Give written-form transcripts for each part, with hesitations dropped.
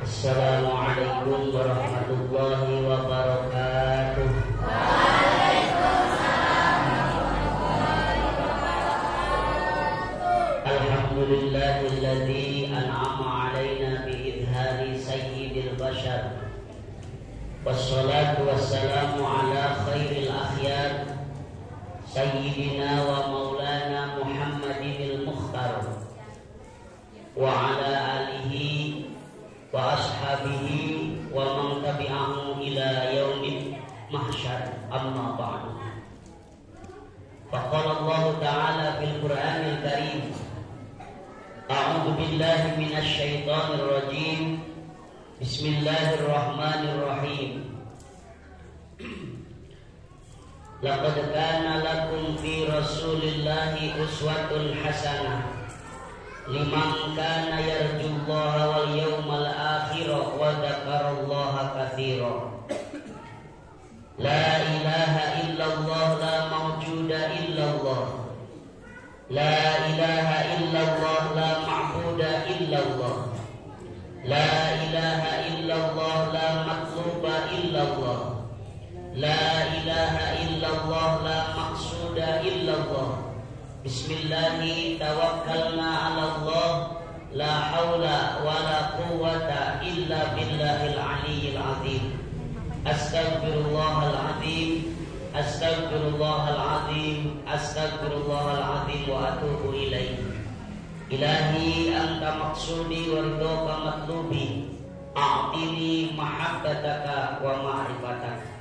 Assalamualaikum warahmatullahi wabarakatuh. Alhamdulillahilladzi an'ama 'alaina bi'idhari sayyidil bashar. Wassalatu wassalamu ala khairil akhyar sayyidina wa maulana Muhammadinil Mukhtar wa ala alihi wa ashabihi wa man tabi'ahu ila yaumil mahsyar. Amma ba'du. Faqala Allah ta'ala fil Qur'anil Karim, a'udzu billahi minasy syaithanir rajim. Bismillahirrahmanirrahim. Laqad kana lakum fi Rasulillahi uswatun hasanah liman kana yarjullaha wal yawmal akhir wa dzakarallaha katsiran. La ilaha illallah, la mawjuda illallah. La ilaha illallah, la ma'buda illallah. La ilaha illallah, la matluba illallah. La ilaha illallah, la maqsuda illallah. Bismillahi tawakkalna ala Allah, la hawla wa la quwwata illa billahil aliyyil azim. Astaghfirullahal azim, astaghfirullahal azim, astaghfirullahal azim wa atubu ilaih. Ilahi anta maqsudi wa ridhoka matlubi, a'tini mahabbataka wa ma'rifataka.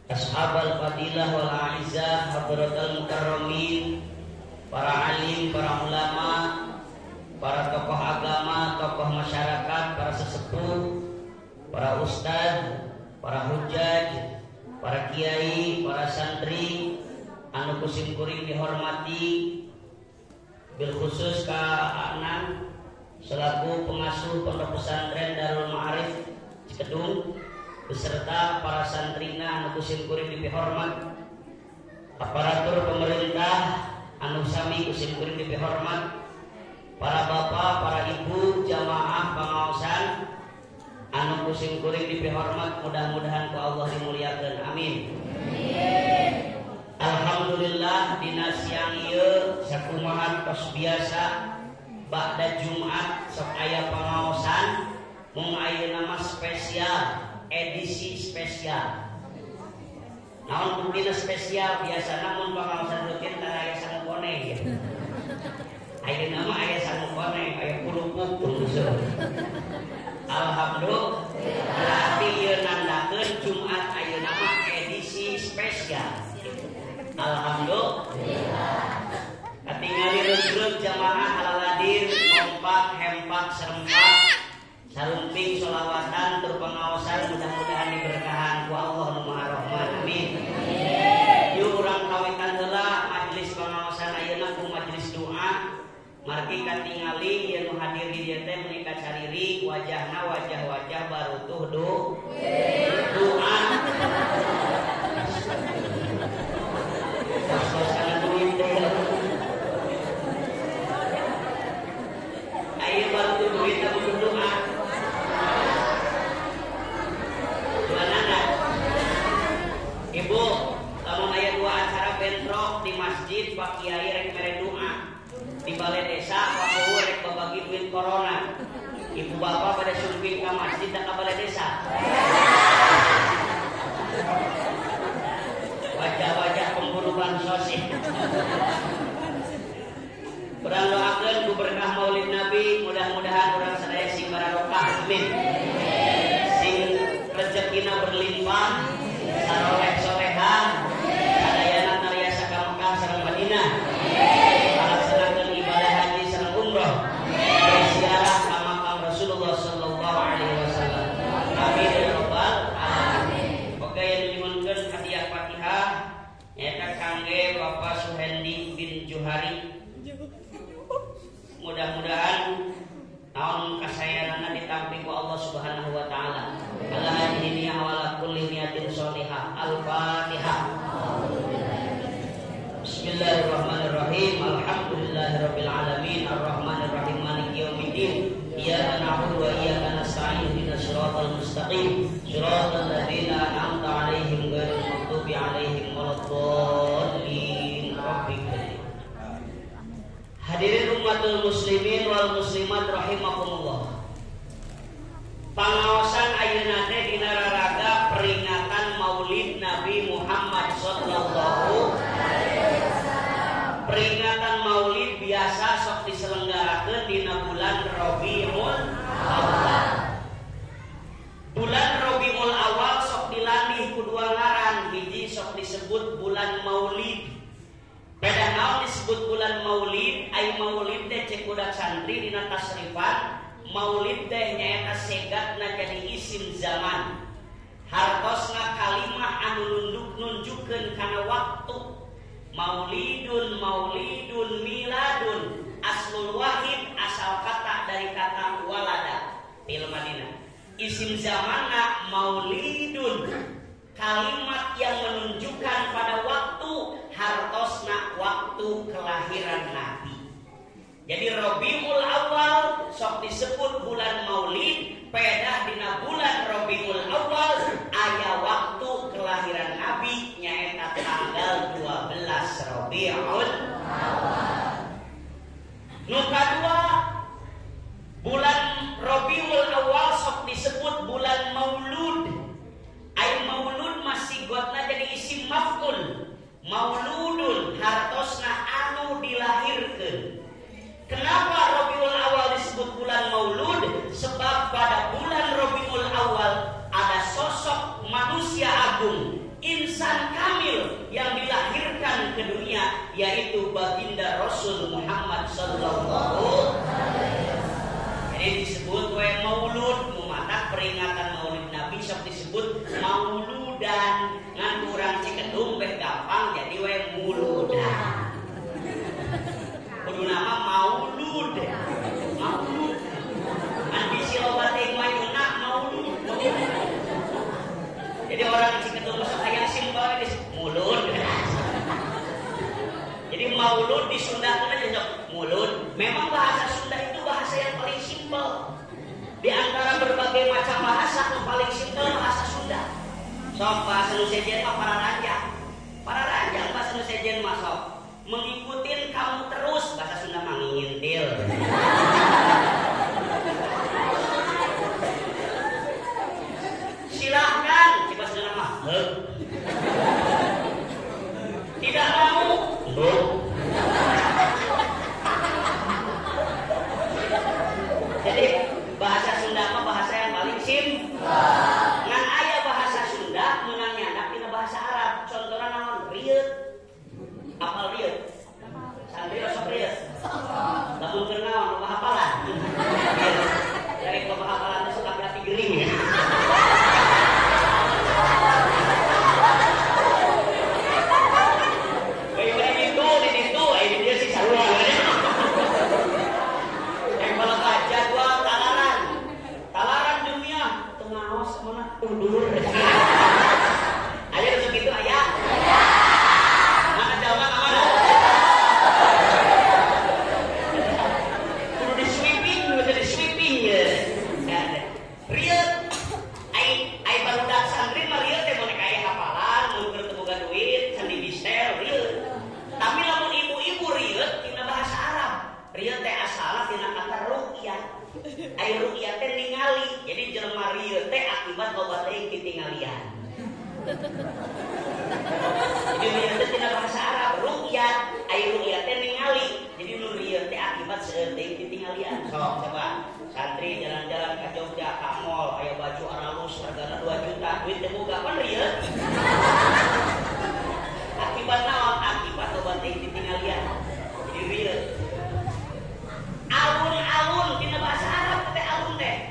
Ashabal fadilah wal a'izzah, hadratal mukarramin, para alim, para ulama, para tokoh agama, tokoh masyarakat, para sesepuh, para ustadz, para hujjaj, para kiai, para santri, anu kusim kuring dihormati, bil khusus ka anak selaku pengasuh pondok pesantren Darul Ma'arif Cikedung beserta para santrina anu kusim kuring dipihormat, aparatur pemerintah anu sami kusim kuring dipihormat, para bapak, para ibu, jamaah pangaosan anu kusim kuring dipihormat, mudah-mudahan ku Allah dimuliakeun. Amin. Alhamdulillah dina siang ieu sakumaha tos biasa ba'da Jumat sok aya pangaosan mung ayeuna mah spesial, edisi spesial. Naon kudu spesial, biasana mun pangaosan rutin tara aya sangkone ya. Ayeuna mah aya sangkone, aya kulupuk tuluseun. Alhamdulillah, berarti ieu nandakeun Jumat ayeuna mah edisi spesial. Alhamdulillah. Katingali regreg jamaah halaladir, kompak, hempak, serempak, sarumping, sholawatan, tur pengawasan, mudah-mudahan diberkahan ku Allah nu Maha Rahman. Amin. Yuk urang kawitan heula majelis pengawasan ayeuna ku majelis doa. Margi katingali ieu nu hadir di dieu teh menika cariri wajahna wajah-wajah barutuh doa. Ayo bantu duit aku berdoa. Gimana? Ibu, kamu aya dua acara bentrok di masjid, Pak Kiai rek mere doa. Di balai desa, Pak Hawu rek babagi duit corona. Ibu bapak pada sumping ke masjid dan ke balai desa. Wajah-wajah pemburu bansos. Urang doakeun ku berkah Maulid Nabi, mudah-mudahan urang sadaya sing barokah. Amin. Sing rezekina berlimpah, saroleh solehah, sadayana nariasa ka Mekah sareng Madinah. Laksanakeun ibadah haji sareng umroh. Berziarah ka makam Rasulullah sallallahu alaihi wasallam. Amin ya rabbal alamin. Oke, yang nyuwunkeun hadiah Fatihah nyaeta kangge Bapak Suhendi bin Juhari. Mudah-mudahan tahun kasayanana ditampi ku Allah Subhanahu wa taala. Ala hadhihi wa kulli niyatin sholihah. Al-Fatihah. Bismillahirrahmanirrahim. Alhamdulillahirabbil alamin arrahmanirrahim maliki yaumiddin. ihdinas siratal mustaqim siratal ladzina an'amta 'alaihim ghairil maghdubi 'alaihim waladdallin. Hadirin ummatul muslimin wal muslimat rahimakumullah. Pangaosan ayeuna teh dina raraga peringatan Maulid Nabi Muhammad sallallahu alaihi wasallam. Peringatan Maulid biasa sok diselenggarakeun dina bulan Rabiul Awal. Bulan Rabiul Awal sok dilandih ku dua ngaran, hiji sok disebut bulan Maulid. Beda naon disebut bulan Maulid, ai Maulid teh cek budak santri dina tasrifan, Maulid teh nyaeta segatna jadi isim zaman. Hartosna kalimah anu nunjukkeun kana waktu. Maulidun, maulidun, miladun, aslul wahid asal kata dari kata walada fil Madinah. Isim zamanna maulidun, kalimat yang menunjukkan pada waktu, hartosna waktu kelahiran Nabi. Jadi Rabiul Awal sok disebut bulan Maulid, pedah dina bulan Rabiul Awal aya waktu kelahiran Nabi nyaeta tanggal 12 Rabiul Awal. Nu kadua, bulan Rabiul Awal sok disebut bulan Maulud. Ai maulud masih gotna jadi isim maf'ul. Mauludun hartosna anu dilahirkeun. Kenapa Rabiul Awal disebut bulan Maulud? Sebab pada bulan Rabiul Awal ada sosok manusia agung, insan kamil yang dilahirkan ke dunia, yaitu baginda Rasul Muhammad sallallahu alaihi wasallam. Jadi disebut Maulud, mumata peringatan Maulid Nabi sok disebut mauludan. Ngan urang Cikedung beh gampang jadi muludan. Kudu nama maulud. Maulud. An bisi loba teh mayuna maulud. Jadi orang Cikedung sok aya simpel geus mulud. Jadi maulud di Sunda teh jadi mulud. Memang bahasa Sunda itu bahasa yang paling simpel. Di antara berbagai macam bahasa yang paling simpel bahasa Sunda. Sok bahasa nu sejen mah para ranjang. Para ranjang bahasa nu sejen mah sok mengikutin kamu terus, bahasa Sunda mah ngintil. Silahkan, bahasa Sunda mah tidak mau. Jadi bahasa Sunda mah bahasa yang paling simpel. Ngan aya bahasa Sunda meunang nyandak dina bahasa Arab. Contohna naon? Rieut. Apal rieut? Santri sok rieut. Lamun keur naon loba hafalan. Dari loba hafalan teh suka berarti gering ya. Undur. Aya resep itu aya. Mana jawaban mana? Kudu di sweeping ya. Rieut. Ai barudak santri mah rieut teh mun aya hafalan, mun keur teu boga duit, can dibisel rieut. Tapi lamun ibu-ibu rieut tina bahasa Arab. Rieut teh asalna tina kata ruqyah. Ai ruqyah teh ningali. Jadi jelema rieut teh akibat loba teh kitingalian. Jadi rieut teh tina bahasa Arab ruqyah, ai ruqyah teh ningali. Jadi nu rieut teh akibat seueur teh kitingalian. Sok coba santri jalan-jalan ka Jogja ka mall aya baju aralus hargana 2 juta, duit teh boga pan rieut. Akibat naon? Akibat loba teh kitingalian. Jadi rieut. Alun-alun dina bahasa Arab teh alun teh.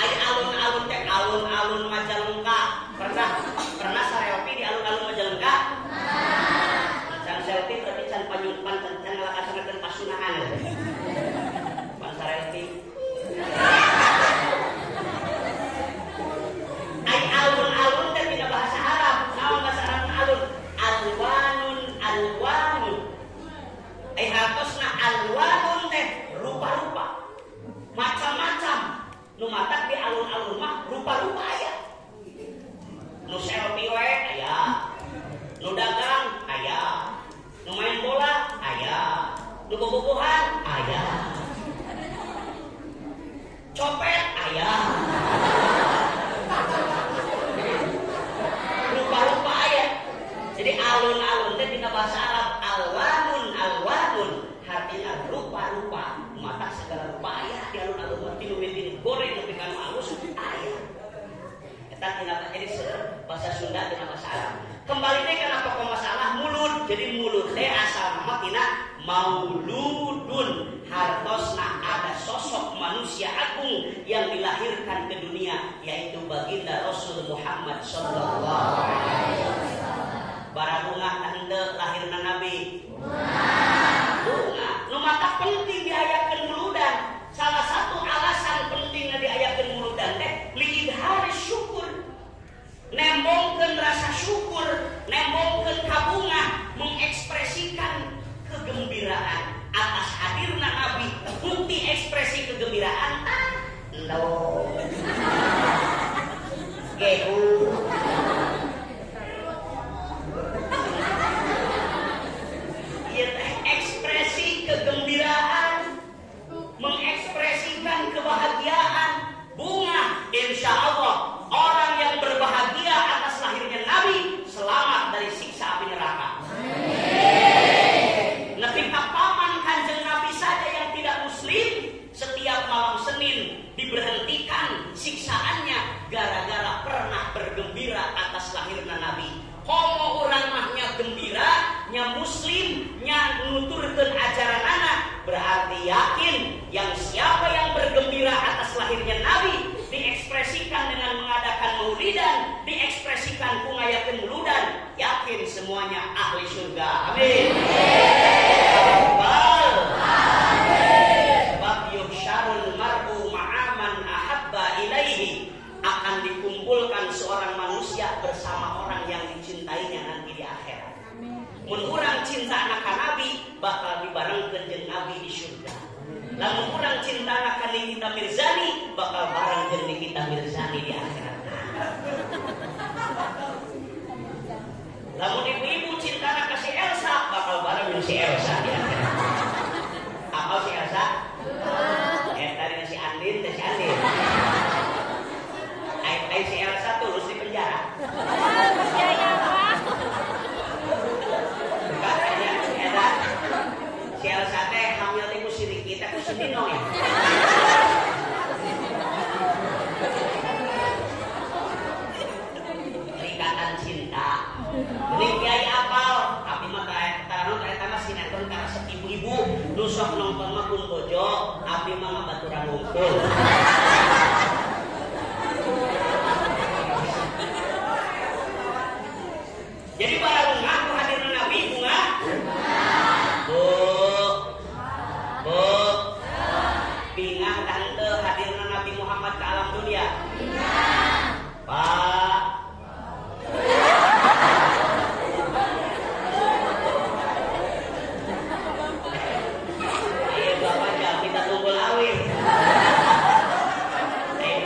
Ai alun-alun teh alun-alun Majalengka. Pernah sareopi di alun-alun Majalengka? Can selfie berarti can panyumpan can ngalakasanakeun pasunahan. Pan sareopi. Ai alun-alun teh dina bahasa Arab bahasa Sunda dan bahasa Arab. Kembali deh karena pokok masalah mulut. Jadi mulut teh asal nama tina mauludun, hartosna ada sosok manusia agung yang dilahirkan ke dunia, yaitu baginda Rasul Muhammad sallallahu alaihi wasallam. Barabunga henteu lahirna Nabi. Bunga nu mata penting diayakeun muludan. Salah satu alasan pentingnya diayakeun muludan teh liidhar syukur. Nembongkeun rasa syukur, nembongkeun kabunga, mengekspresikan kegembiraan atas hadirna Nabi. Bukti ekspresi kegembiraan lo gehu ieu teh ekspresi kegembiraan, mengekspresikan kebahagiaan. Bunga, insya Allah orang yang berbahagia atas lahirnya Nabi selamat dari siksa api neraka. Lebih paman kanjeng Nabi saja yang tidak muslim setiap malam Senin diberhentikan siksaannya gara-gara pernah bergembira atas lahirnya Nabi. Komo orang mahnya gembira, nya muslim, nya nuturkeun ajaran anak, berarti yakin yang siapa yang bergembira atas lahirnya Nabi diekspresikan dengan mengadakan maulidan, diekspresikan kungayakeun muludan, yakin semuanya ahli surga. Amin. Sebab yuhsyarul mar'u ma'aman ahabba ilaihi, akan dikumpulkan seorang manusia bersama orang yang dicintainya nanti di akhirat. Mun urang cinta anak Nabi bakal dibarengkeun jeung Nabi di surga. Lamun urang cinta anak Nikita Mirzani bakal bareng jeung Nikita Mirzani di akhirat. Lamun ibu-ibu cinta anak si Elsa bakal bareng jeung si Elsa di akhirat. Apa si Elsa? Tadi si Andin, si Andin. Ai si Elsa tulus di penjara. Si Elsa teh hamil di musiri kita ku Sindino ya. Ikatan cinta. Ini kiai apal, tapi mah tarano eta mah sinetron karena ibu-ibu nu sok nonton mah pun bojo, abdi mah ngabaturan ngumpul. Jadi para bunga hadirna Nabi bunga. Bu. Bingang tante hadirna Nabi Muhammad ke alam dunia. Pak. Ayo Bapak jam kita tunggul awin.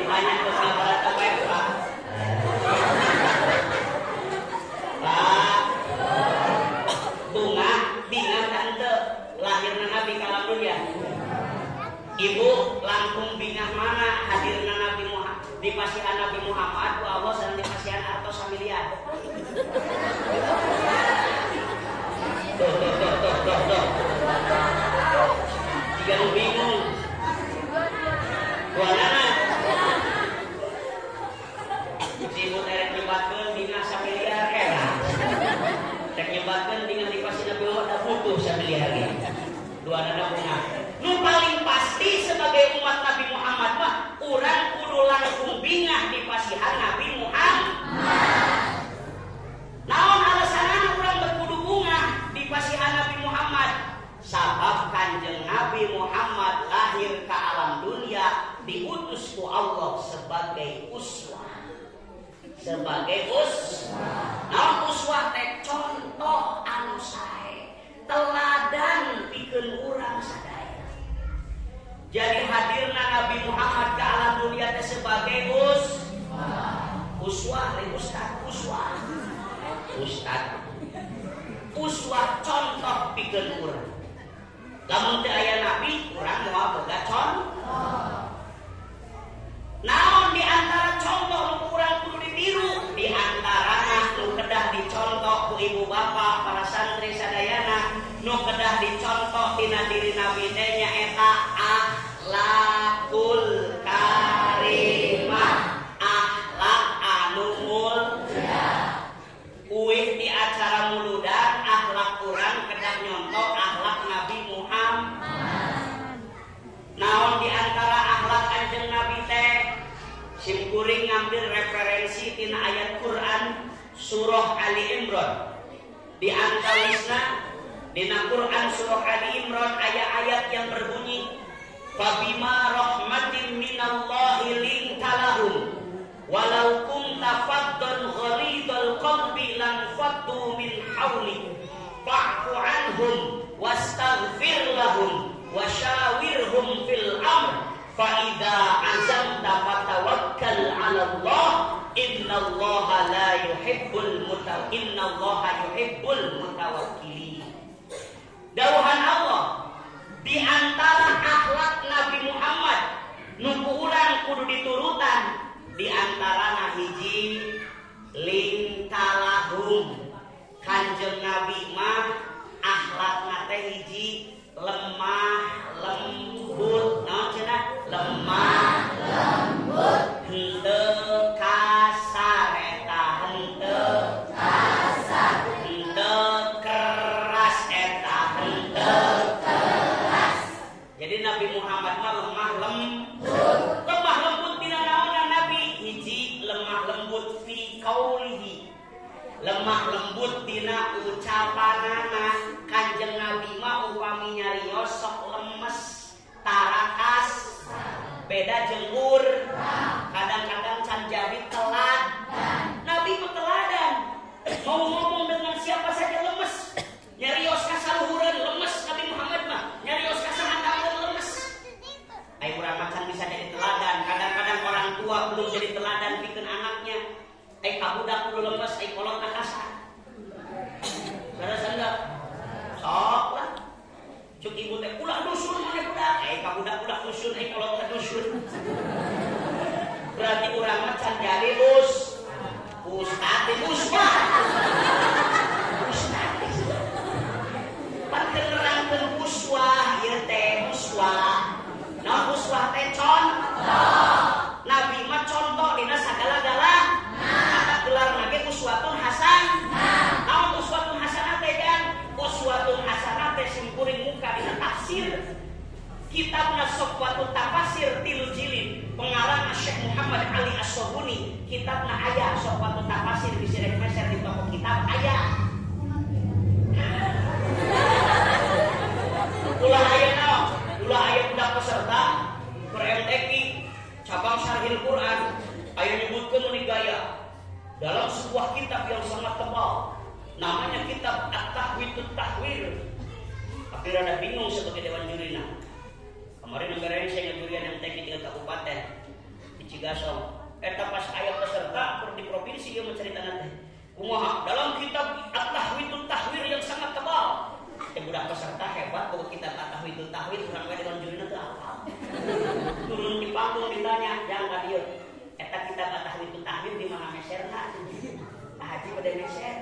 Banyak kesabaran apa ya Pak? Pak. Bunga bingang tante lahirna Nabi ke alam dunia. Ibu langkung bingah mana hadirna Nabi Muhammad di pasihan Nabi Muhammad ku Allah sareng di pasihan artos samiliar. Tuh. Jika lu bingung. Kuanana. Si ibu terek nyebatkeun bingah samiliar Terek nyebatkeun bingah di pasihan Nabi Muhammad da butuh samiliar ge. Duanana bunga. Nu paling pasti sebagai umat Nabi Muhammad mah urang kudu langkung bingah di pasihan Nabi Muhammad. Naon alasanna urang berkudu bunga di pasihan Nabi Muhammad? Sabab Kanjeng Nabi Muhammad lahir ke alam dunia diutus ku Allah sebagai uswah. Sebagai uswah. Naon uswah teh contoh anu sae, teladan pikeun urang sadaya. Jadi hadirna Nabi Muhammad ke alam dunia sebagai uswah, uswah contoh pikeun urang. Lamun teu aya nabi, urang moal boga contoh. Naon di antara contoh nu urang kudu ditiru? Di antarana nu kedah dicontoh ku ibu bapak para santri sadayana, nu kedah dicontoh dina diri nabi teh nyaeta akhlakul karimah, akhlak anu mulia. simkuring ngambil referensi tina ayat Quran surah Ali Imran. Di antawisna dina Quran surah Ali Imran ayat-ayat yang berbunyi fabima rahmatin minallahi lintalahum walau kunta faddan ghalidal qalbi lan faddu min hawlik fa'fu anhum wastaghfir lahum wasyawirhum fil amr fa idza azamta fatawakkal 'ala Allah innallaha yuhibbul mutawakkilin. Dawuhan Allah di antara akhlak Nabi Muhammad nu urang kudu diturutan di antara hiji lintalahum. Kanjeng Nabi mah akhlakna teh hiji lemah lembut. Naon cenah? Lemah lembut. Henteu kasar eta, henteu kasar. Henteu keras eta, henteu keras. Jadi Nabi Muhammad mah lemah lembut. Lemah lembut dina naonna Nabi? Hiji lemah lembut fi qaulihi. Lemah lembut dina ucapanana. Kanjeng Nabi mah upami nyarios sok lemes, tarakas, beda jenggur, kadang-kadang can jadi telat. Nabi mah teladan, mau ngomong dengan siapa saja lemes. Nyarios kasaluhureun lemes Nabi Muhammad mah, nyarios kasahandapan lemes. Ai urang macan bisa jadi teladan. Kadang-kadang orang tua belum jadi teladan pikeun anaknya. Ai kabudak kudu lemes, ai kolot kasar. Garasa enggak? Sok lah. Cuk ibu teh ulah dusun mana budak. Kabudak-budak dusun, kolot dusun. Berarti urang mah can jadi ustad di musma. Ustad. Pan nerangkeun uswah ieu teh uswah. Nah uswah teh contoh. Nabi mah contoh dina sagala-gala. Kata gelar nage uswatun hasan. Naon uswatun hasanah teh kan? Uswatun hasanah teh simkuring muka dina tafsir. Kitabna Sofwatut Tafasir tilu jilid pengarang Syekh Muhammad Ali As-Sobuni. Kitabna aya Sofwatut Tafasir bisa referensi di toko kitab aya. Ulah aya naon? Ulah aya budak peserta per-MTQ cabang Syarhil Quran aya nyebutkeun nu gaya dalam sebuah kitab yang sangat tebal namanya kitab At-Tahwitut Tahwir. Tapi rada bingung sebagai dewan jurina. Kemarin negaranya saya ngajurian MTQ di kabupaten di Cigasong. Eta pas aya peserta di provinsi dia menceritakan teh. Kumaha dalam kitab At-Tahwitut Tahwir yang sangat tebal. Budak peserta hebat bahwa kitab At-Tahwitut Tahwir urang we dewan jurina teh hafal. Turun di panggung ditanya, "Jang ka dieu?" Eta kitab At-Tahwitut Tahwir di mana meserna? Nah, haji pada meser.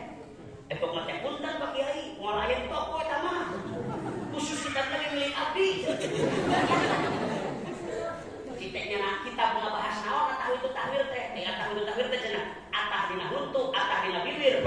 Epok mah teh punten Pak Kiai, moal aya toko eta mah. Khusus kitab tadi milik abdi. Kitab ngabahas naon At-Tahwitut Tahwir teh. At-Tahwitut Tahwir teh cenah atah dina huntu, atah dina bibir.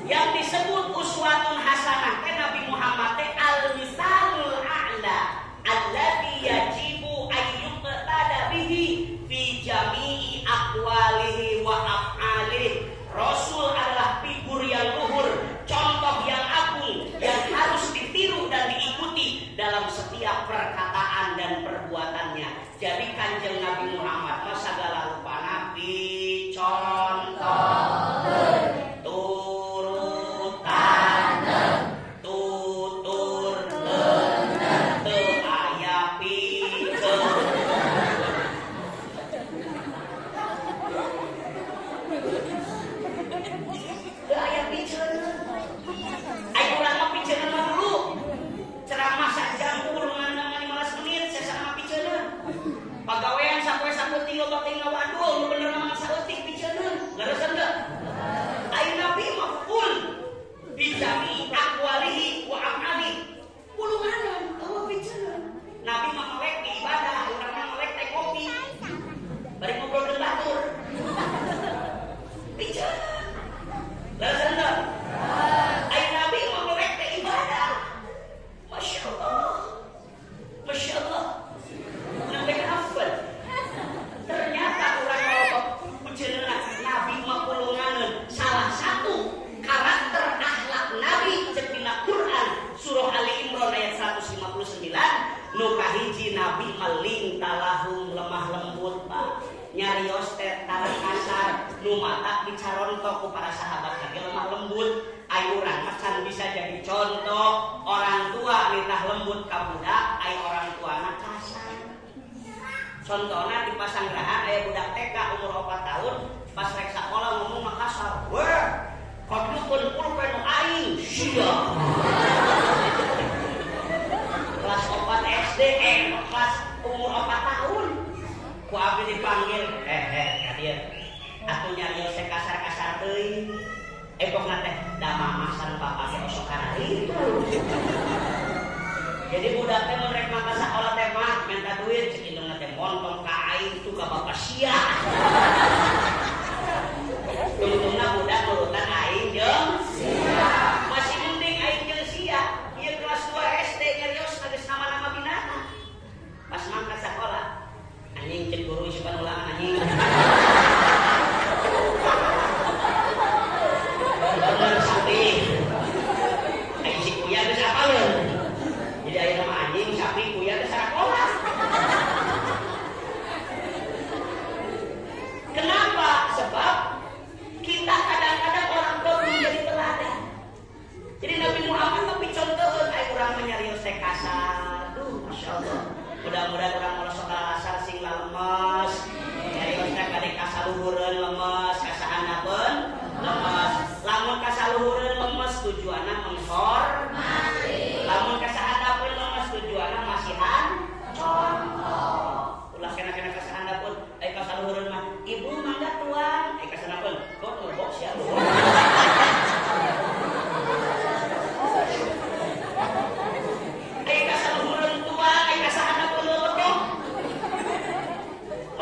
Yang disebut uswatun hasanah teh Nabi Muhammad teh al-misalul a'la alladzi yajibu ayyuqtada bihi fi jami'i aqwalihi wa af'alihi. Rasul adalah figur yang luhur, contoh yang agung yang harus ditiru dan diikuti dalam setiap perkataan dan perbuatannya. Jadi Kanjeng Nabi Muhammad mah sagala rupa nabi contoh. contoh para sahabat lagi lemah lembut. Ayo urang macan bisa jadi contoh orang tua nitah lembut ka budak, ayo orang tua anak kasar. Contohnya di Pasanggerahan aya budak TK umur 4 tahun pas rek sakola ngomong Makassar. Weh, kodupun pulpen aing sia. Kelas 4 SD kelas umur 4 tahun. Ku abdi dipanggil, hadir. Aku nyarios teh kasar-kasar teuing. Pokna teh da mamasan bapak teh osok karari. Jadi budak teh mun rek mangka sakola teh mah minta duit cek indungna teh montong ka aing tu ka bapak sia. Untungna budak nurutan aing jeung sia. Masih mending aing jeung sia. Ieu kelas 2 SD nyarios geus nama-nama binatang. Pas mangka sakola anjing cek guru isukan ulangan anjing. Bener sapi. Aing si kuya geus apaleun. Jadi aya nama anjing sapi kuya geus sakola. Kenapa? Sebab kita kadang-kadang orang tua belum jadi teladan. Jadi Nabi Muhammad tapi contohkeun aya urang nyarios teh kasar. Duh, masyaallah. Mudah-mudahan orang mau sekolah asar sing lemes. Nyarios teh kade kasaluhureun lemes, kasahandapeun lemes. Lamun kasaluhureun lemes tujuanna menghormati. Lamun kasahandapeun lemes tujuanna masihan contoh. Ulah kena kasahandapeun, kasaluhureun mah ibu mangga tuang, kasahandapeun kok ngebok sia lu.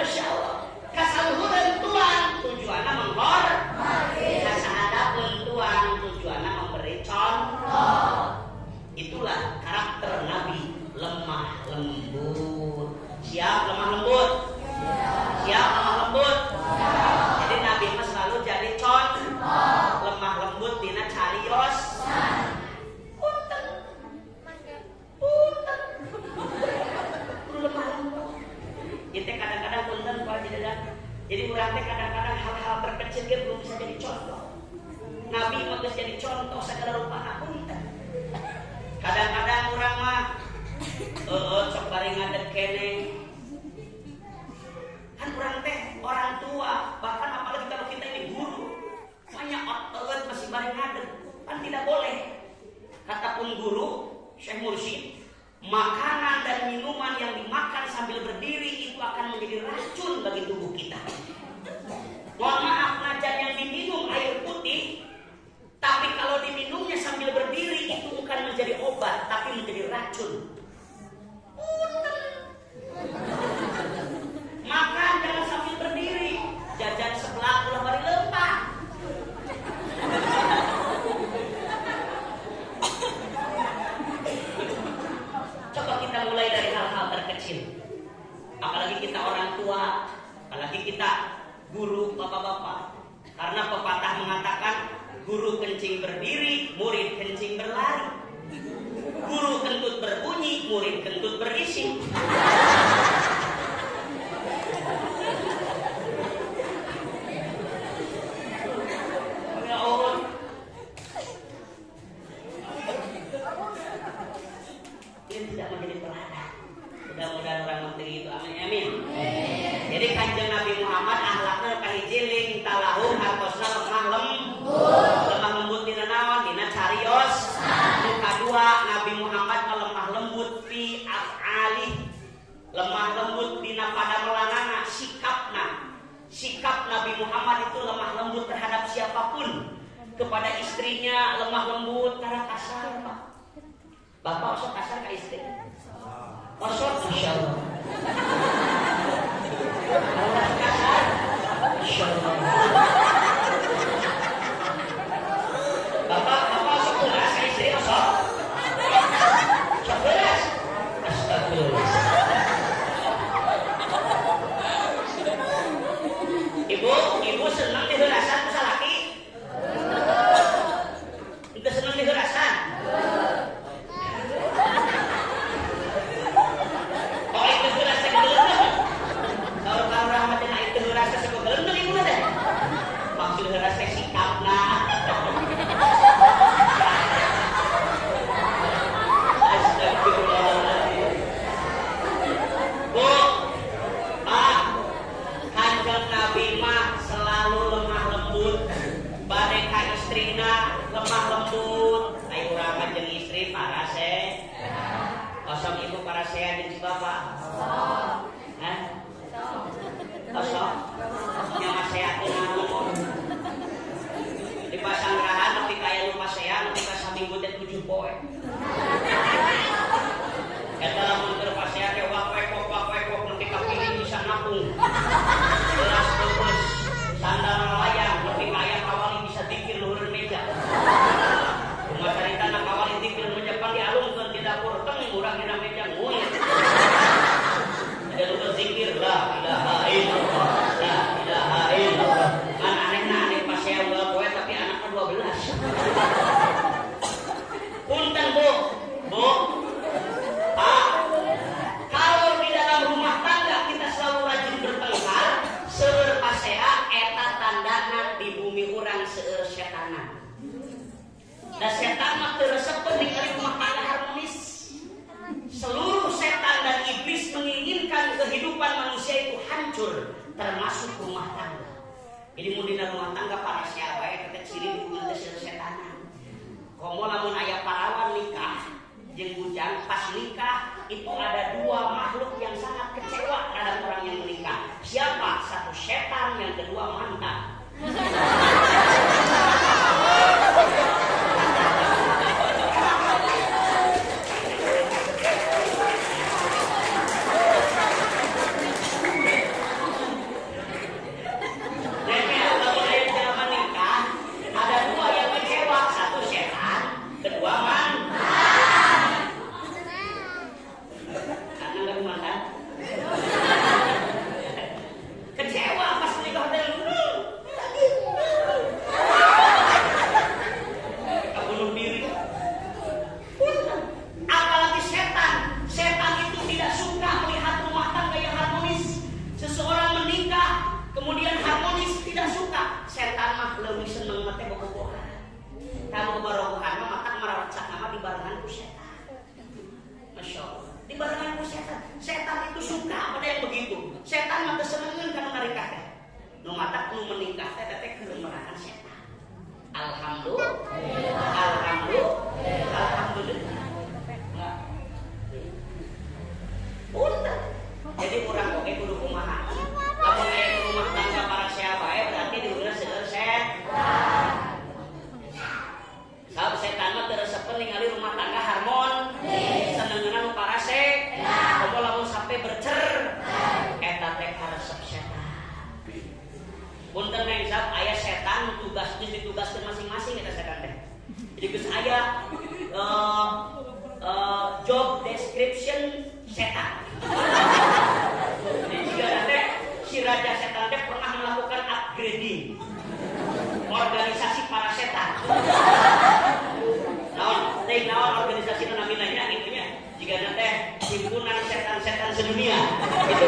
Masya Allah, kasaluhureun tuang tujuanna menghormati, kasahandapeun tuang tujuanna memberi contoh. Itulah karakter Nabi, lemah lembut. Siap lemah lembut? Siap lemah lembut? Jadi Nabi mah selalu jadi contoh lemah lembut dina carios. Punten. Lemah lembut. Kita kadang-kadang punten Pak Jidadah. Jadi urang teh kadang-kadang hal-hal terkecil ge belum bisa jadi contoh. Nabi mah geus jadi contoh sagala rupana punten. Kadang-kadang urang mah sok bari ngadeg keneh. Kan urang teh orang tua, bahkan apalagi kalau kita ini guru. Banyak otot masih bari ngadeg. Kan tidak boleh. Kata pun guru, Syekh Mursyid, makanan dan minuman yang dimakan sambil berdiri itu akan menjadi racun bagi tubuh kita. Mohon maaf, najan yang diminum air putih, tapi kalau diminumnya sambil berdiri itu bukan menjadi obat, tapi menjadi racun. Makan jangan sambil berdiri, jajan sebelah ulah bari lempah. Coba kita mulai dari hal-hal terkecil. Apalagi kita orang tua, apalagi kita guru, bapak-bapak. Karena pepatah mengatakan guru kencing berdiri, murid kencing berlari. Guru kentut berbunyi, murid kentut berisi. Ini tidak menjadi teladan. Mudah-mudahan orang menteri itu amin amin. Jadi Kanjeng Nabi Muhammad akhlakna kahiji ling talahum hartosna lemah lembut dina naon dina carios. Nu kadua Nabi Muhammad lemah lembut fi af'ali, lemah lembut dina padamelanana sikapna. Sikap Nabi Muhammad itu lemah lembut terhadap siapapun. Kepada istrinya lemah lembut, karena kasar Pak. Bapak usah kasar ke istri. Masuk insyaallah. Kalau kasar insyaallah. Bapak usah keras ke istri usah. Keras. Astagfirullah. Ibu senang diherasan ku salaki? Itu senang diherasan? Oh itu herasan gelendeng. Kalau rahmatin itu herasan sekolah gelendeng ibu deh. 7 poe. Eta lamun keur pasea teh wak-wek nepi ka piring bisa napung. Beras beus, sandal layang nepi ka aya kawali bisa dikir luhur meja. Rumah carita na kawali dikir meja pan dialungkeun di dapur teng urang dina meja nguy. Ada lupa zikir la ilaha illallah, la ilaha illallah. Kan anehna aneh pasea unggal poe tapi anakna 12. Punten Bu, Pak, kalau di dalam rumah tangga kita selalu rajin bertengkar, seueur pasea eta tandana di bumi urang seueur setanan. Da setan mah teu resepkeun ningali rumah tangga harmonis. Seluruh setan dan iblis menginginkan kehidupan manusia itu hancur, termasuk rumah tangga. Jadi mun dina rumah tangga para sia bae kita ciri dipikeun teh seueur setanan. Komo lamun aya parawan nikah jeung bujang pas nikah itu ada 2 makhluk yang sangat kecewa terhadap orang yang menikah. Siapa? Satu setan, yang kedua mantan. Job description setan. Jadi jika nanti si raja setan pernah melakukan upgrading organisasi para setan. Naon organisasi namanya itunya. Jika nanti himpunan setan-setan sedunia itu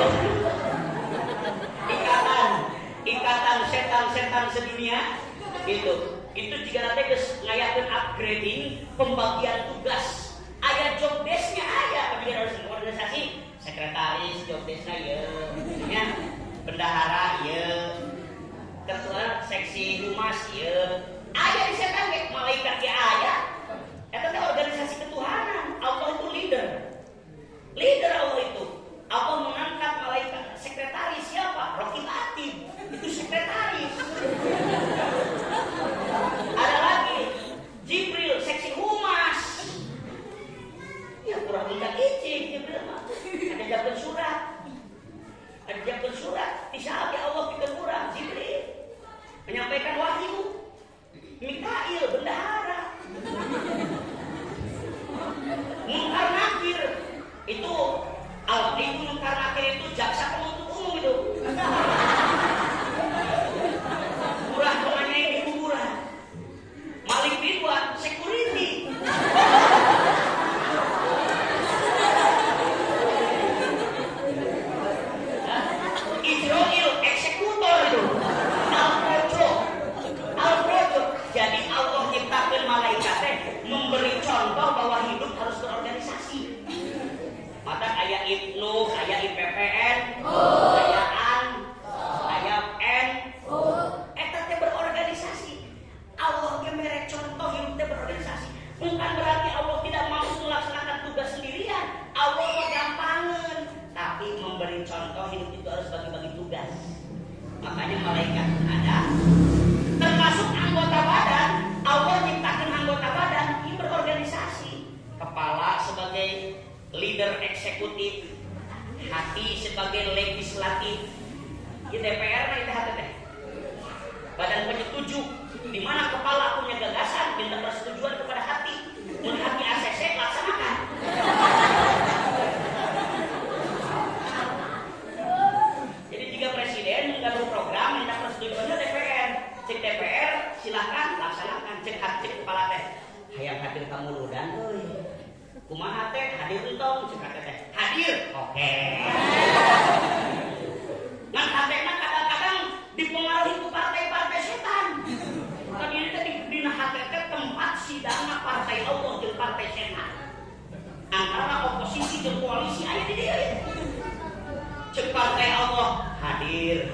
ikatan setan-setan sedunia gitu. Itu jika nanti ngayakeun upgrading pembagian tugas. Aya job desk-nya aya tapi harus organisasi sekretaris job desk-nya ya bendahara ya ketua seksi humas ya aya di setan ge malaikat ge aya eta teh organisasi ketuhanan. Allah itu leader Allah itu. Allah mengangkat malaikat sekretaris siapa? Rokib Atib itu sekretaris. Ada lagi Jibril seksi humas. Ya kurang minta izin Jibril mah. Ada jawaban surat. Disabi Allah pikir kurang Jibril menyampaikan wahyu. Mikail bendahara. Munkar Nakir itu Munkar Nakir itu jaksa penuntut umum itu. Murah temannya di kuburan. Malik Ridwan security. Israel eksekutor itu. Al-Projo. Jadi Allah nyiptakan malaikat memberi contoh bahwa hidup harus berorganisasi. Maka aya IPNU, aya IPPN, aya AN, aya N. Eta teh berorganisasi. Allah ge mere contoh hidup teh berorganisasi. Bukan berarti Allah tidak mau melaksanakan tugas sendirian. Allah mah gampangeun, tapi memberi contoh hidup itu harus bagi-bagi tugas. Makanya malaikat ada, termasuk anggota badan. Allah ciptakan anggota badan ini berorganisasi. leader eksekutif, hati sebagai legislatif. Di DPR mah itu hati teh. Badan penyetuju, di mana kepala punya gagasan, minta persetujuan kepada hati. Mun hati ACC laksanakan. Jadi jika presiden menggabung program minta persetujuannya DPR, cek DPR silakan laksanakan, cek kepala teh. Hayang hadir kamu ludan euy. Kumaha teh hadir entong, cek teh. Hadir. Oke. Ngan hatena kadang-kadang dipengaruhi ku partai-partai setan. Kan ini tadi dina hate teh tempat sidangna partai Allah jeung partai setan. Antara oposisi jeung koalisi aya di dieu. Cek partai Allah hadir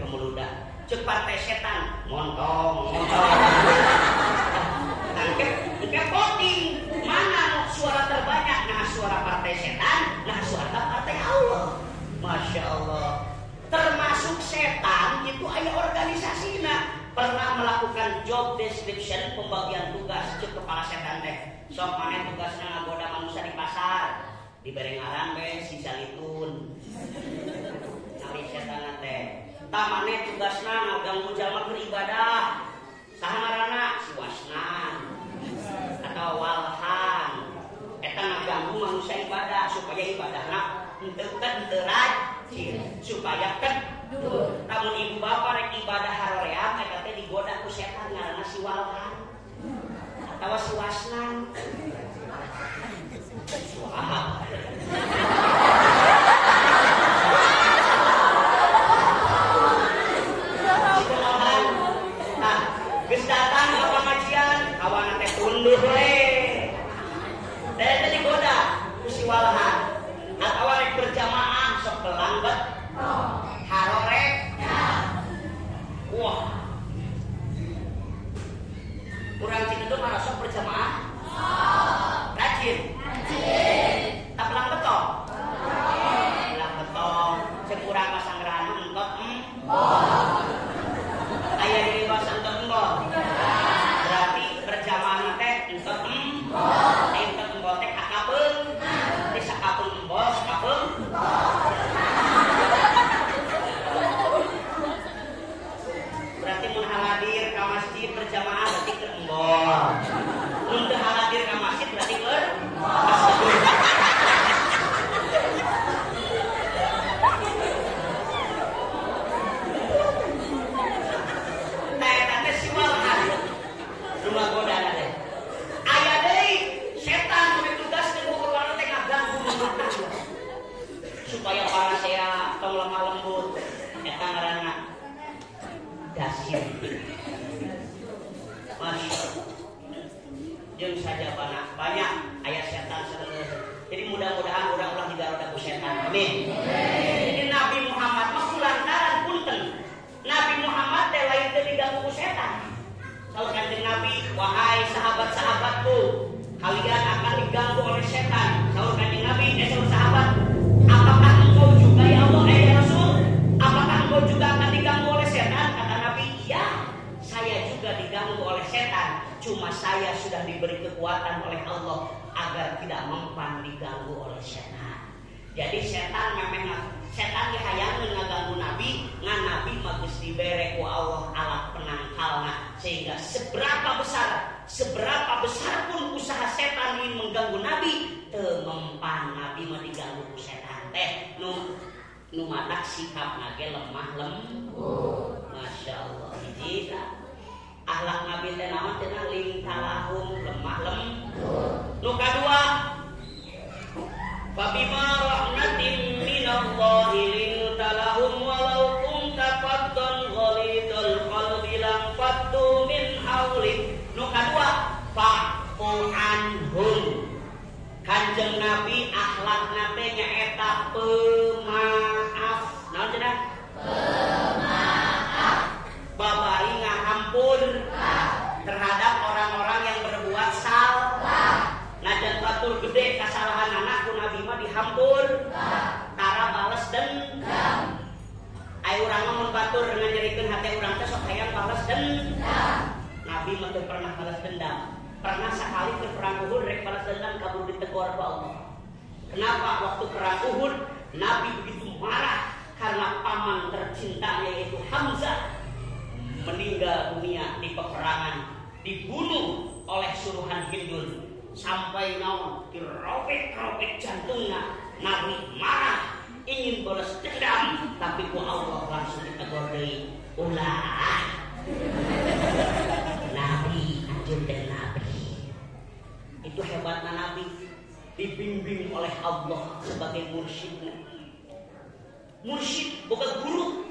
kemuludan. Cek partai setan montong. Angke voting mana suara terbanyak, nah suara partai setan, nah suara partai Allah. Masya Allah. Termasuk setan itu aya organisasina. Pernah melakukan job description, pembagian tugas cek kepala setan teh. Sok maneh tugasna ngagoda manusia di pasar. Dibere ngaran we si Salitun. Nari setan teh. Tah maneh tugasna ngaganggu jalma keur ibadah. Saha ngaranna? Si Wasnan atau Walhan. Eta ngaganggu manusia ibadah supaya ibadahna henteu rajin, supaya kedur. Namun ibu bapak rek ibadah haroream eta teh digoda ku setan ngaranna si Walhan atawa si Wasnan. Wah. Nah, geus datang ka pengajian, kawana teh tunduh we. Teh digoda ku si Walhan atawa rek berjamaah sok belangget. Harorek. Wah. Kurang cikedeu mah sok berjamaah. Rajin. Tak belang betong. Belang betong. Cek urang pasang gerana entot aya di basa entot embot. Berarti berjamaah teh entot entot embot teh kakabeung. Di sakabeung embot, sakabeung. Berarti mun haladir ka masjid berjamaah berarti ke embot. Mun teu haladir ka masjid berarti ke supaya para saya tong lemah lembut eta ngaranna dasir. Masya jeung saja banyak aya setan saeueuh. Jadi mudah-mudahan urang ulah digaroda ku setan. Amin. Jadi Nabi Muhammad mah kulantaran punten. Nabi Muhammad teh lain teu diganggu ku setan. Saur kanjeng Nabi, wahai sahabat-sahabatku, kalian akan diganggu oleh setan. Saur kanjeng Nabi, saur sahabat, apakah engkau juga ya Allah, ya Rasul? Apakah engkau juga akan diganggu oleh setan? Kata Nabi, ya, saya juga diganggu oleh setan. Cuma saya sudah diberi kekuatan oleh Allah agar tidak mempan diganggu oleh setan. Jadi setan memang setan dihayangkeun ngaganggu Nabi, ngan Nabi mah geus dibere ku Allah alat penangkalna, sehingga seberapa besar pun usaha setan ingin mengganggu Nabi, teu mempan Nabi mah diganggu ku setan teh. Nu matak sikapna ge lemah lembut. Masyaallah. Hiji akhlak Nabi teh naon cenah lingkalahum lemah lembut. Nu kadua fabima rahmatin minallahi lintalahum walau kunta faddan ghalidul qalbi lam faddu min haulik. Nu kadua fa'fu anhum. Kanjeng Nabi akhlakna teh nyaeta pemaaf. Naon cenah? Pemaaf. Babari ngahampun terhadap orang-orang yang berbuat salah. Najan batur gede kasalahan anak ku Nabi mah dihampur. Tara bales dendam. Aya urang mah mun batur dengan nyerikeun hate urang teh sok hayang bales dendam. Nabi mah teu pernah balas dendam. Pernah sekali ke perang Uhud rek balas dendam kabur ditegur ku Allah. Kenapa waktu perang Uhud Nabi begitu marah karena paman tercintanya yaitu Hamzah meninggal dunia di peperangan, dibunuh oleh suruhan Hindun sampai naon dirobek-robek jantungnya. Nabi marah ingin balas dendam, tapi ku Allah langsung ditegur deui, ulah Nabi anjur dan Nabi itu hebatnya Nabi dibimbing oleh Allah sebagai mursyidnya. Mursyid boga guru.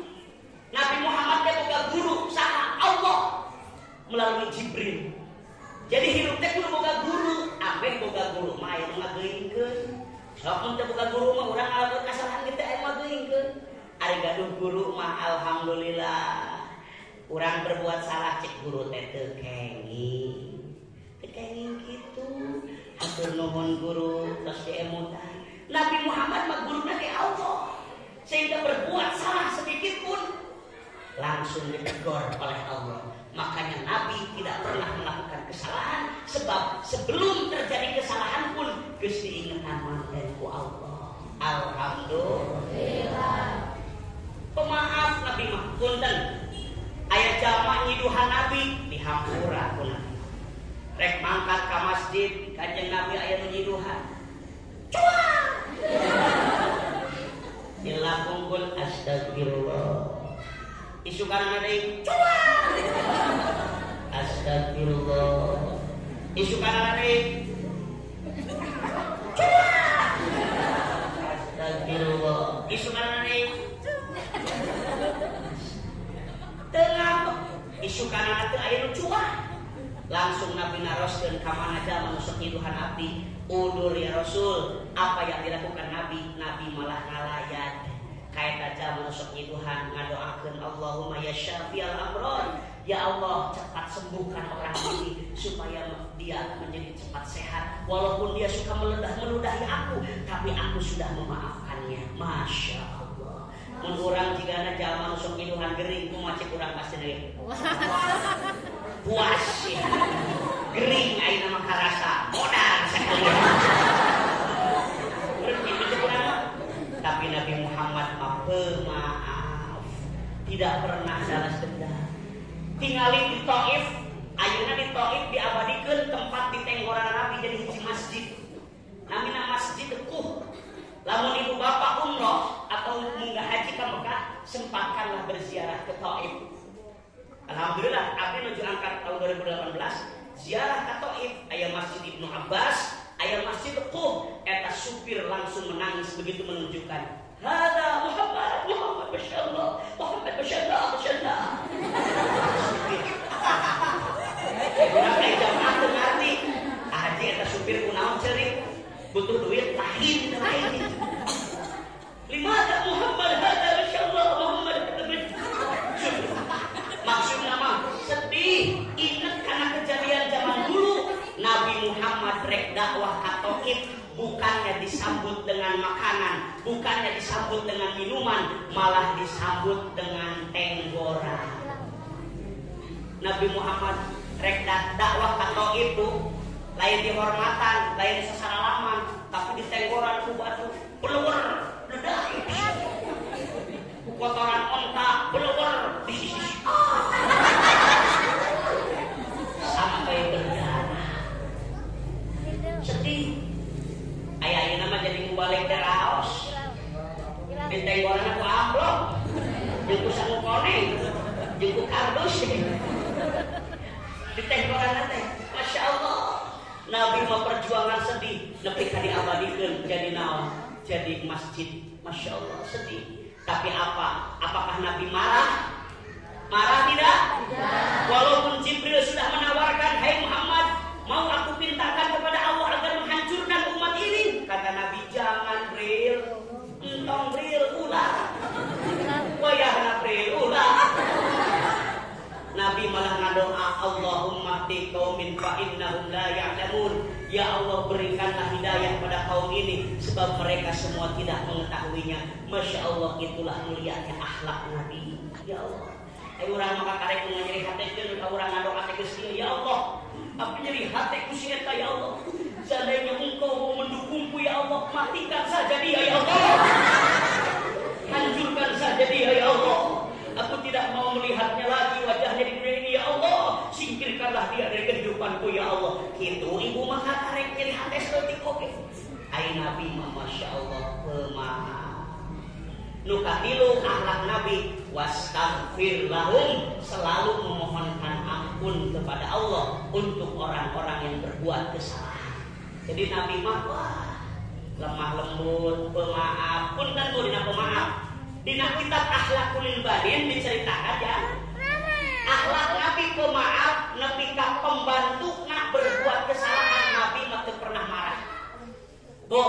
Nabi Muhammad teh boga guru saha Allah melalui Jibril. Jadi hidup teh kudu boga guru, abeh boga guru mah aya ngageuingkeun. Sok mun teh boga guru mah urang ngalakukeun kasalahan kitu aya ngageuingkeun. Ari gaduh guru mah alhamdulillah. Urang berbuat salah cek guru teh teu kenging. Teu kenging kitu. Hatur nuhun guru tos diemutan. Nabi Muhammad mah guruna di Allah. Sehingga berbuat salah sedikit pun langsung ditegur oleh Allah. Makanya Nabi tidak pernah melakukan kesalahan, sebab sebelum terjadi kesalahan pun geus diingetan manten ku Allah. Alhamdulillah. Pemaaf Nabi mah punten. Aya jalma nyiduhan Nabi dihampura ku Nabi. Rek mangkat ka masjid, Kanjeng Nabi aya nu nyiduhan. Cuak. Dilakungkeun astagfirullah. Isukan deui cuak. Astagfirullah. Isukan deui cuak. Astagfirullah. Isukan deui tengah. Isukan teu aya nu cuak. Langsung Nabi naroskeun ka manaja manusuk nyiduhan abdi. Udur ya Rasul, apa yang dilakukan Nabi? Nabi malah ngalayat. Kayak aja menusuk nyiduhan ngadoakeun Allahumma ya syafi'al amron. Ya Allah, cepat sembuhkan orang ini supaya dia menjadi cepat sehat. Walaupun dia suka meludahi aku, tapi aku sudah memaafkannya. Masya Allah. Mun urang jigana jalma nusuk nyiduhan gering, kumaha cek urang pasti deui. Puas ya. Gering ayeuna mah karasa modal sekalian. Tapi Nabi Muhammad mah pemaaf, tidak pernah balas dendam. Tinggali di Taif, ayeuna di Taif diabadikeun tempat di tenggoran Nabi jadi hiji masjid. Namina Masjid Tekuh. Lamun ibu bapak umroh atau munggah haji ka Mekah, sempatkanlah berziarah ke Taif. Alhamdulillah, abdi nuju angkat tahun 2018 ziarah ke Taif, aya Masjid Ibnu Abbas, aya Masjid Tekuh. Eta supir langsung menangis begitu menunjukkan, "Hada Muhammad, masyaallah, Muhammad masyaallah, masyaallah." Supir. Urang aya jamaah teu ngarti. Haji eta supir kunaon ceurik? Butuh duit lain. Limada Muhammad hada masyaallah, Muhammad maksudnya mah sedih, ingat karena kejadian zaman dulu. Nabi Muhammad rek dakwah ka Taif, bukannya disambut dengan makanan, bukannya disambut dengan minuman, malah disambut dengan tenggoran. Nabi Muhammad rek dakwah ka Taif itu lain dihormatan, lain sasaralaman, tapi di tenggoran ku batu beleur ledah. Ku kotoran onta beleur di sisi. Sampai berdarah. Sedih. Aya nama jadi mubalik deraos. Di tenggoran aku amplop. Jeung ku sangu koneng, jeung ku kardus. Di tenggoran teh, Masya Allah. Nabi mah perjuangan sedih, nepi ka diabadikeun jadi naon? Jadi masjid. Masya Allah sedih. Tapi apa? Apakah Nabi marah? Marah tidak? Tidak. Walaupun Jibril sudah menawarkan, "Hai Muhammad, mau aku pintakan kepada Allah agar menghancurkan umat ini?" Kata Nabi, "Jangan Bril, entong Bril ulah, wayahna Bril ulah." Nabi malah ngadoa, "Allahumma hdi qaumin fa innahum la ya'lamun." Ya Allah, berikanlah hidayah pada kaum ini sebab mereka semua tidak mengetahuinya. Masya Allah, itulah mulianya akhlak Nabi. Ya Allah, ayo urang maka karek nyeri hatekeun ka urang ngadoa teh geus ya Allah. Tapi nyeri hati ku sia ya Allah. Seandainya Engkau mau mendukungku ya Allah, matikan kumaha karek jadi hades leutik oge. Ai Nabi mah masyaallah pemaaf. Nu katilu akhlak Nabi wastaghfir lahum, selalu memohonkan ampun kepada Allah untuk orang-orang yang berbuat kesalahan. Jadi Nabi mah lemah lembut, pemaaf, pun kan dina pemaaf. Dina kitab Akhlakul Banin diceritakan ya. Akhlak Nabi pemaaf, nepi ka pembantu nak berbuat kesalahan Nabi mah teu pernah marah. Bu,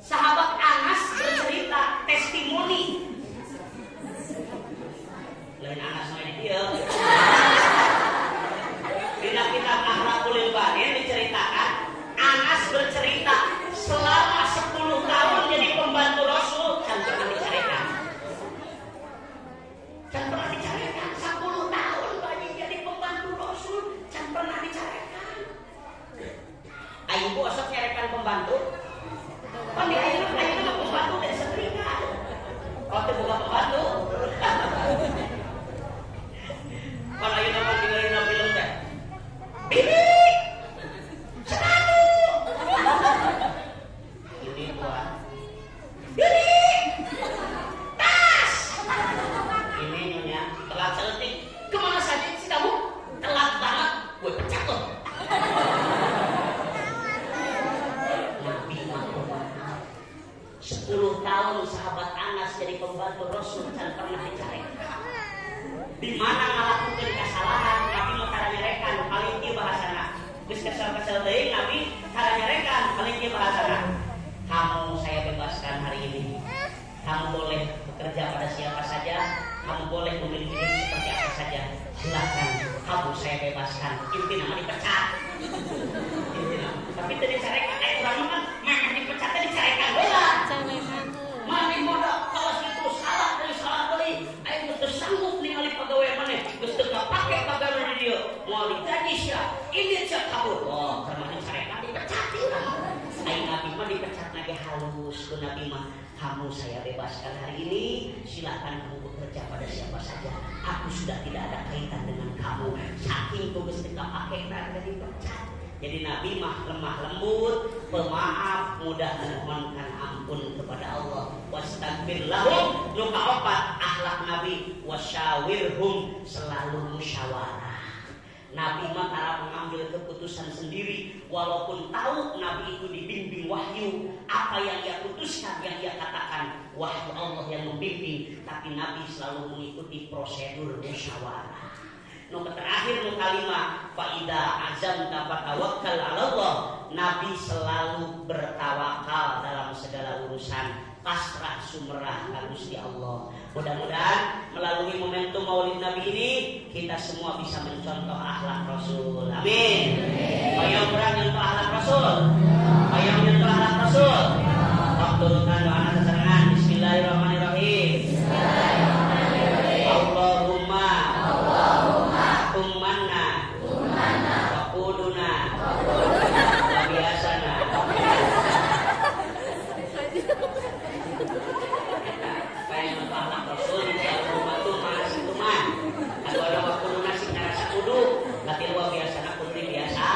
sahabat Anas bercerita testimoni. Lain Anas mah di dieu. Dina kitab Akhlakul Banin diceritakan Anas bercerita selama 10 tahun jadi pembantu Rasul kan pernah dicarekan. Kan pernah dicarekan 10 tahun bagi jadi pembantu Rasul kan pernah dicarekan. Ayo Bu osok nyarekan pembantu. Kan di ayeuna pembantu dari setrika. Oh teu boga pembantu. Kalau ayeuna mah tinggalin film teh. Bibi sahabat Anas jadi pembantu Rasul dan pernah dicarekan. Di mana ngalakukeun kesalahan Nabi mah tara nyarekan, paling ieu bahasana. Geus kesel-kesel deui Nabi tara nyarekan, paling ieu bahasana. Kamu saya bebaskan hari ini. Kamu boleh bekerja pada siapa saja, kamu boleh memiliki hidup seperti apa saja. Silakan, kamu saya bebaskan. Inti nama dipecat. Tapi teu dicarekan, urang mah kan mah dipecatnya dicarekan heula. Mane modal kawas itu salah dari salah deui. Aing teu sanggup ningali pagawean maneh. Geus teu kapake pagawean di dieu. Moal digaji sia, ini cek kabur. Oh, karena dicarekan dipecat urang. Aing Nabi mah dipecat ge halus ku Nabi mah. Kamu saya bebaskan hari ini, silakan kamu bekerja pada siapa saja. Aku sudah tidak ada kaitan dengan kamu. Saking geus teu kapake dan dipecat. Jadi Nabi mah lemah lembut, pemaaf, mudah memohonkan ampun kepada Allah. Wastaghfir lahum, nu kaopat akhlak Nabi wasyawirhum, selalu musyawarah. Nabi mah tara mengambil keputusan sendiri, walaupun tahu Nabi itu dibimbing wahyu, apa yang dia putuskan, yang dia katakan wahyu Allah yang membimbing, tapi Nabi selalu mengikuti prosedur musyawarah. Nomor terakhir nu kalimah fa idza azamta fatawakkal 'ala Allah. Nabi selalu bertawakal dalam segala urusan, pasrah sumerah ka Gusti Allah. Mudah-mudahan melalui momentum Maulid Nabi ini kita semua bisa mencontoh akhlak Rasul. Amin. Hayang urang nyontoh akhlak Rasul. Hayang nyontoh akhlak Rasul. Waktu rutan doa sesarengan. Bismillahirrahmanirrahim. Allahumma ummanna waquduna wa biasana. Kayak mentalak Rasul di Allahumma tuman. Ada waquduna sing ngarasa kudu, tapi luar biasana kudu biasa.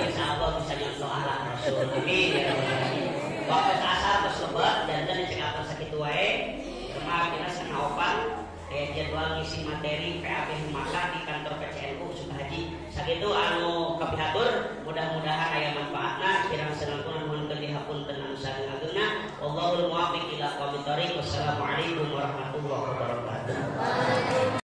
Insyaallah bisa nyontoh akhlak Rasul. Amin ya rabbal alamin. Waktu asar terus lebat dan cek apa sakitu wae. Kemarin kita setengah opat kayak jadwal ngisi materi PAP Humaka di kantor PCNU Sukahaji. Sakitu anu kapihatur, mudah-mudahan aya manfaatna, kirang senangtuna nuhun teu dihapunten anu sareng ageuna. Wallahul muwaffiq ila aqwamit thoriq. Wassalamualaikum warahmatullahi wabarakatuh.